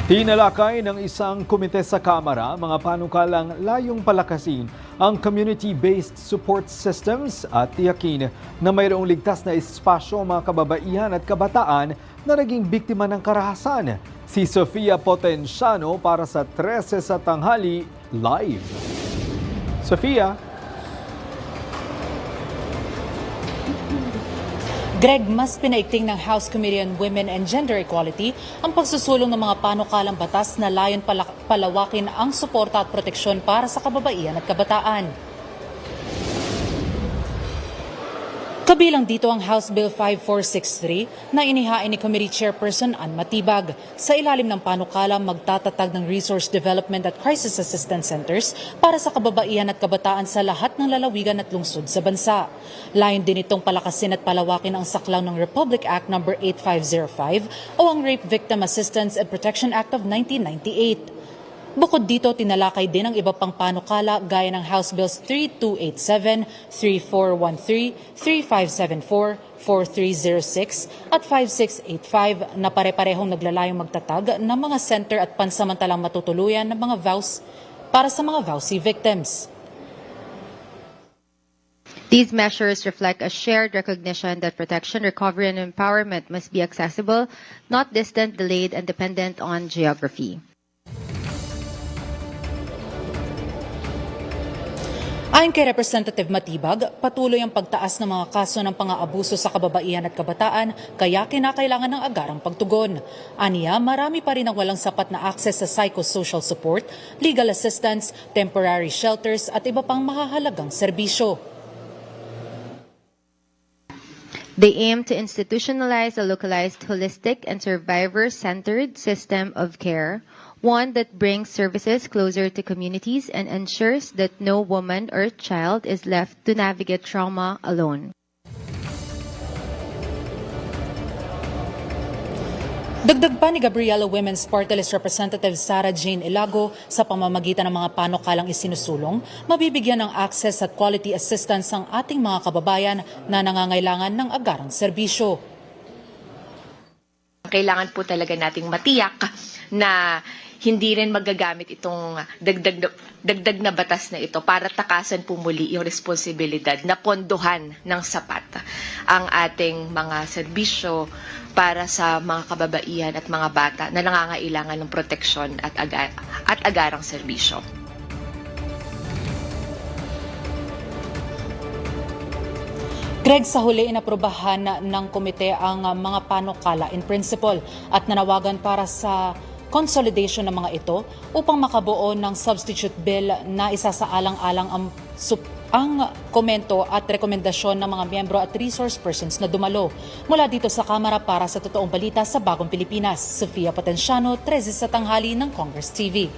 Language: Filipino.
Tinalakay ng isang komite sa Kamara mga panukalang layong palakasin ang community-based support systems at tiyakin na mayroong ligtas na espasyo ang mga kababaihan at kabataan na naging biktima ng karahasan. Si Sofia Potenciano para sa 13 sa Tanghali Live. Sofia? Greg, mas pinaigting ng House Committee on Women and Gender Equality ang pagsusulong ng mga panukalang batas na layon palawakin ang suporta at proteksyon para sa kababaihan at kabataan. Kabilang dito ang House Bill 5463 na inihain ni Committee Chairperson Ann Matibag. Sa ilalim ng panukala, magtatatag ng Resource Development at Crisis Assistance Centers para sa kababaihan at kabataan sa lahat ng lalawigan at lungsod sa bansa. Layon din itong palakasin at palawakin ang saklaw ng Republic Act No. 8505 o ang Rape Victim Assistance and Protection Act of 1998. Bukod dito, tinalakay din ang iba pang panukala gaya ng House Bills 3287, 3413, 3574, 4306 at 5685 na pare-parehong naglalayong magtatag ng mga center at pansamantalang matutuluyan ng mga vows para sa mga VAUSI victims. These measures reflect a shared recognition that protection, recovery, and empowerment must be accessible, not distant, delayed, and dependent on geography. Ayon kay Representative Matibag, patuloy ang pagtaas ng mga kaso ng pang-aabuso sa kababaihan at kabataan kaya kinakailangan ng agarang pagtugon. Aniya, marami pa rin ang walang sapat na access sa psychosocial support, legal assistance, temporary shelters at iba pang mahahalagang serbisyo. They aim to institutionalize a localized, holistic, and survivor-centered system of care, one that brings services closer to communities and ensures that no woman or child is left to navigate trauma alone. Dagdag pa ni Gabriela Women's Party List Representative Sara Jane Ilago, sa pamamagitan ng mga panukalang isinusulong, mabibigyan ng access at quality assistance ang ating mga kababayan na nangangailangan ng agarang serbisyo. Kailangan po talaga nating matiyak na hindi rin magagamit itong dagdag na batas na ito para takasan po muli yung responsibilidad na pondohan ng sapat ang ating mga serbisyo para sa mga kababaihan at mga bata na nangangailangan ng proteksyon at agarang serbisyo. Greg, sa huli inaprobahan ng komite ang mga panukala in principle at nanawagan para sa consolidation ng mga ito upang makabuo ng substitute bill na isasaalang-alang ang komento at rekomendasyon ng mga miyembro at resource persons na dumalo. Mula dito sa Kamara para sa Totoong Balita sa Bagong Pilipinas, Sofia Potenciano, 13 sa Tanghali ng Congress TV.